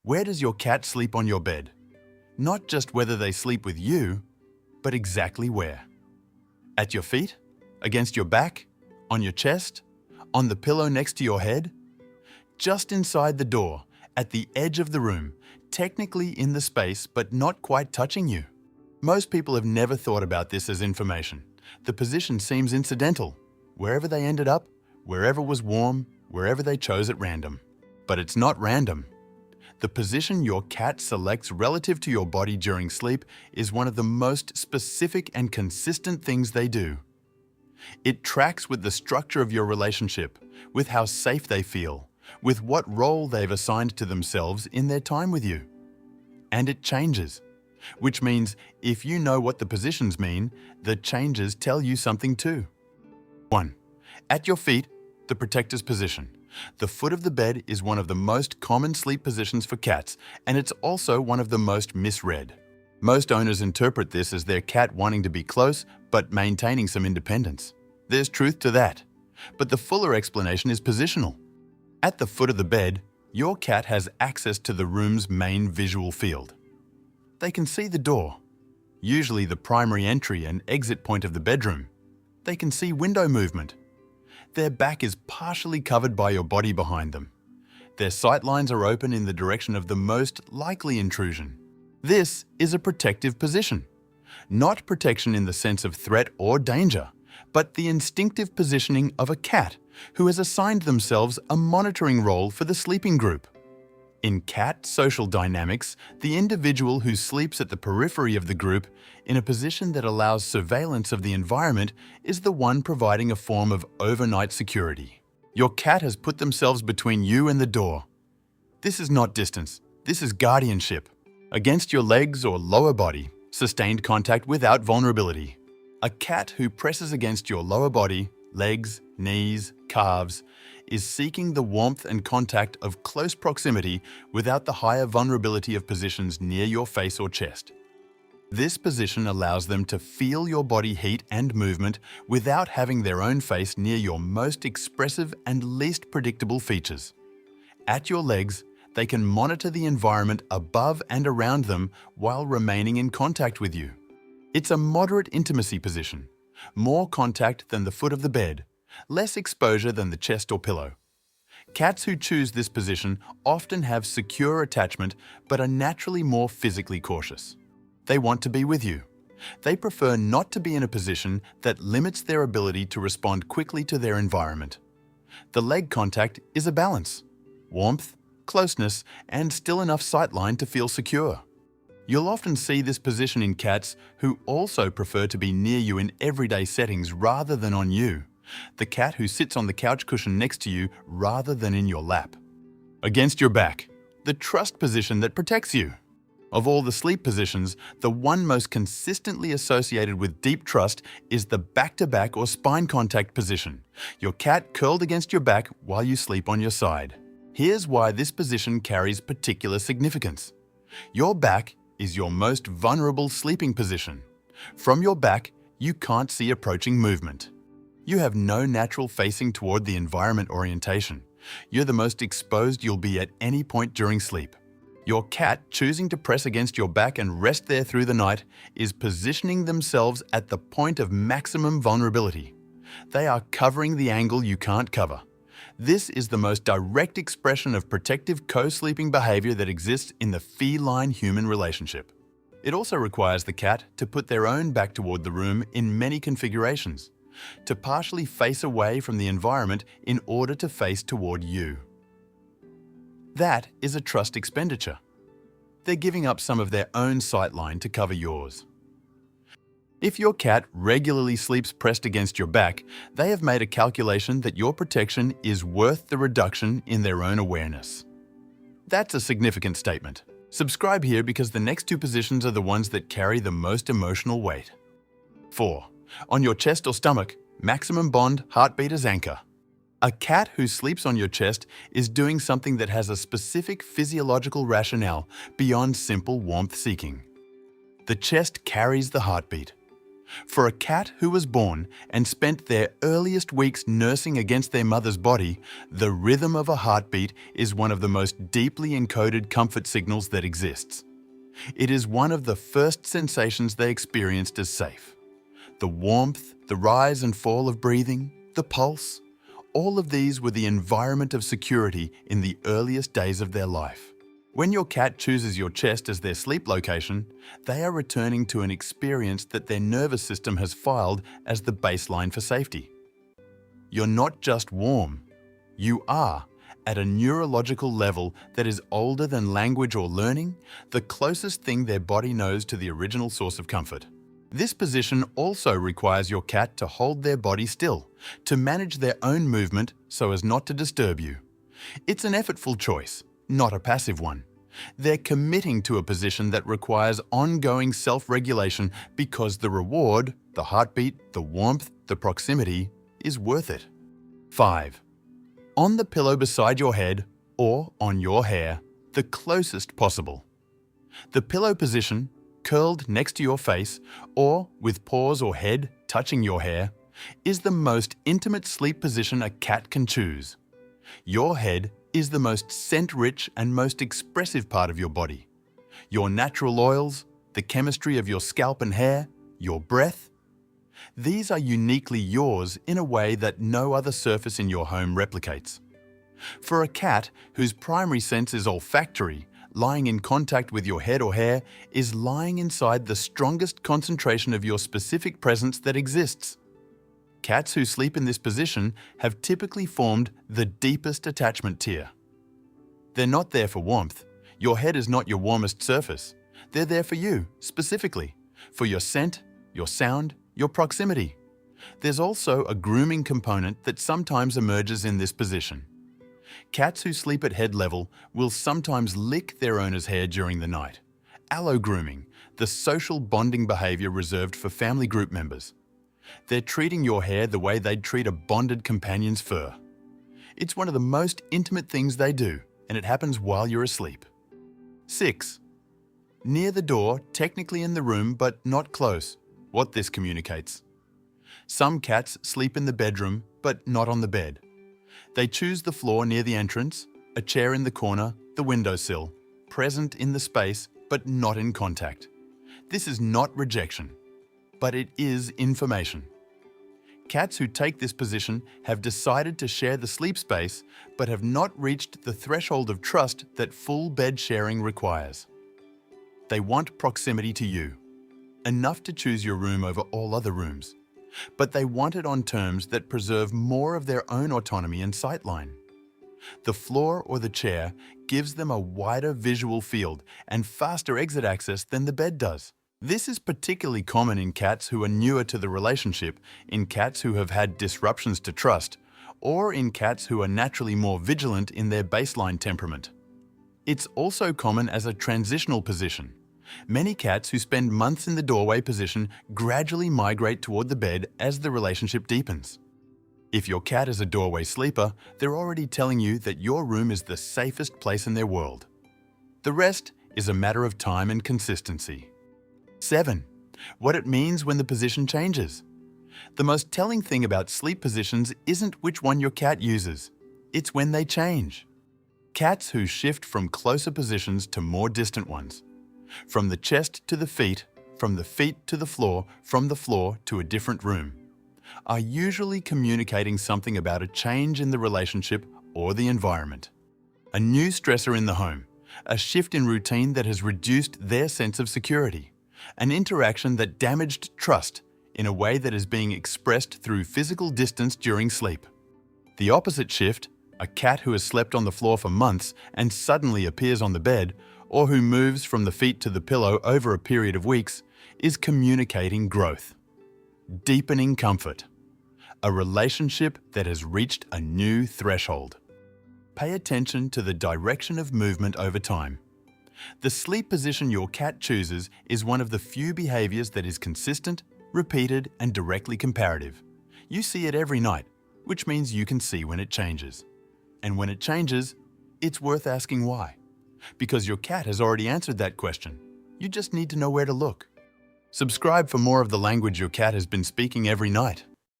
Where does your cat sleep on your bed? Not just whether they sleep with you, but exactly where. At your feet? Against your back? On your chest? On the pillow next to your head? Just inside the door, at the edge of the room, technically in the space but not quite touching you. Most people have never thought about this as information. The position seems incidental. Wherever they ended up, wherever was warm, wherever they chose at random. But it's not random. The position your cat selects relative to your body during sleep is one of the most specific and consistent things they do. It tracks with the structure of your relationship, with how safe they feel, with what role they've assigned to themselves in their time with you. And it changes, which means if you know what the positions mean, the changes tell you something too. 1. At your feet, the protector's position. The foot of the bed is one of the most common sleep positions for cats, and it's also one of the most misread. Most owners interpret this as their cat wanting to be close, but maintaining some independence. There's truth to that, but the fuller explanation is positional. At the foot of the bed, your cat has access to the room's main visual field. They can see the door, usually the primary entry and exit point of the bedroom. They can see window movement. Their back is partially covered by your body behind them. Their sight lines are open in the direction of the most likely intrusion. This is a protective position. Not protection in the sense of threat or danger, but the instinctive positioning of a cat who has assigned themselves a monitoring role for the sleeping group. In cat social dynamics, the individual who sleeps at the periphery of the group in a position that allows surveillance of the environment is the one providing a form of overnight security. Your cat has put themselves between you and the door. This is not distance, this is guardianship. Against your legs or lower body, sustained contact without vulnerability. A cat who presses against your lower body, legs, knees, calves, is seeking the warmth and contact of close proximity without the higher vulnerability of positions near your face or chest. This position allows them to feel your body heat and movement without having their own face near your most expressive and least predictable features. At your legs, they can monitor the environment above and around them while remaining in contact with you. It's a moderate intimacy position, more contact than the foot of the bed, less exposure than the chest or pillow. Cats who choose this position often have secure attachment but are naturally more physically cautious. They want to be with you. They prefer not to be in a position that limits their ability to respond quickly to their environment. The leg contact is a balance: warmth, closeness, and still enough sightline to feel secure. You'll often see this position in cats who also prefer to be near you in everyday settings rather than on you. The cat who sits on the couch cushion next to you rather than in your lap. Against your back, the trust position that protects you. Of all the sleep positions, the one most consistently associated with deep trust is the back-to-back or spine contact position, your cat curled against your back while you sleep on your side. Here's why this position carries particular significance. Your back is your most vulnerable sleeping position. From your back, you can't see approaching movement. You have no natural facing toward the environment orientation. You're the most exposed you'll be at any point during sleep. Your cat choosing to press against your back and rest there through the night is positioning themselves at the point of maximum vulnerability. They are covering the angle you can't cover. This is the most direct expression of protective co-sleeping behavior that exists in the feline-human relationship. It also requires the cat to put their own back toward the room in many configurations, to partially face away from the environment in order to face toward you. That is a trust expenditure. They're giving up some of their own sightline to cover yours. If your cat regularly sleeps pressed against your back, they have made a calculation that your protection is worth the reduction in their own awareness. That's a significant statement. Subscribe here because the next two positions are the ones that carry the most emotional weight. 4. On your chest or stomach, maximum bond, heartbeat as anchor. A cat who sleeps on your chest is doing something that has a specific physiological rationale beyond simple warmth seeking. The chest carries the heartbeat. For a cat who was born and spent their earliest weeks nursing against their mother's body, the rhythm of a heartbeat is one of the most deeply encoded comfort signals that exists. It is one of the first sensations they experienced as safe. The warmth, the rise and fall of breathing, the pulse, all of these were the environment of security in the earliest days of their life. When your cat chooses your chest as their sleep location, they are returning to an experience that their nervous system has filed as the baseline for safety. You're not just warm, you are, at a neurological level that is older than language or learning, the closest thing their body knows to the original source of comfort. This position also requires your cat to hold their body still, to manage their own movement so as not to disturb you. It's an effortful choice, not a passive one. They're committing to a position that requires ongoing self-regulation because the reward, the heartbeat, the warmth, the proximity, is worth it. 5. On the pillow beside your head, or on your hair, the closest possible. The pillow position, curled next to your face, or with paws or head touching your hair, is the most intimate sleep position a cat can choose. Your head is the most scent-rich and most expressive part of your body. Your natural oils, the chemistry of your scalp and hair, your breath, these are uniquely yours in a way that no other surface in your home replicates. For a cat whose primary sense is olfactory, lying in contact with your head or hair is lying inside the strongest concentration of your specific presence that exists. Cats who sleep in this position have typically formed the deepest attachment tier. They're not there for warmth. Your head is not your warmest surface. They're there for you, specifically, for your scent, your sound, your proximity. There's also a grooming component that sometimes emerges in this position. Cats who sleep at head level will sometimes lick their owner's hair during the night. Allo-grooming, the social bonding behavior reserved for family group members. They're treating your hair the way they'd treat a bonded companion's fur. It's one of the most intimate things they do, and it happens while you're asleep. 6. Near the door, technically in the room, but not close. What this communicates. Some cats sleep in the bedroom, but not on the bed. They choose the floor near the entrance, a chair in the corner, the windowsill, present in the space, but not in contact. This is not rejection, but it is information. Cats who take this position have decided to share the sleep space, but have not reached the threshold of trust that full bed sharing requires. They want proximity to you, enough to choose your room over all other rooms, but they want it on terms that preserve more of their own autonomy and sightline. The floor or the chair gives them a wider visual field and faster exit access than the bed does. This is particularly common in cats who are newer to the relationship, in cats who have had disruptions to trust, or in cats who are naturally more vigilant in their baseline temperament. It's also common as a transitional position. Many cats who spend months in the doorway position gradually migrate toward the bed as the relationship deepens. If your cat is a doorway sleeper, they're already telling you that your room is the safest place in their world. The rest is a matter of time and consistency. 7. What it means when the position changes. The most telling thing about sleep positions isn't which one your cat uses, it's when they change. Cats who shift from closer positions to more distant ones. From the chest to the feet, from the feet to the floor, from the floor to a different room, are usually communicating something about a change in the relationship or the environment. A new stressor in the home, a shift in routine that has reduced their sense of security, an interaction that damaged trust in a way that is being expressed through physical distance during sleep. The opposite shift, a cat who has slept on the floor for months and suddenly appears on the bed, or who moves from the feet to the pillow over a period of weeks, is communicating growth, deepening comfort, a relationship that has reached a new threshold. Pay attention to the direction of movement over time. The sleep position your cat chooses is one of the few behaviors that is consistent, repeated, and directly comparative. You see it every night, which means you can see when it changes. And when it changes, it's worth asking why. Because your cat has already answered that question. You just need to know where to look. Subscribe for more of the language your cat has been speaking every night.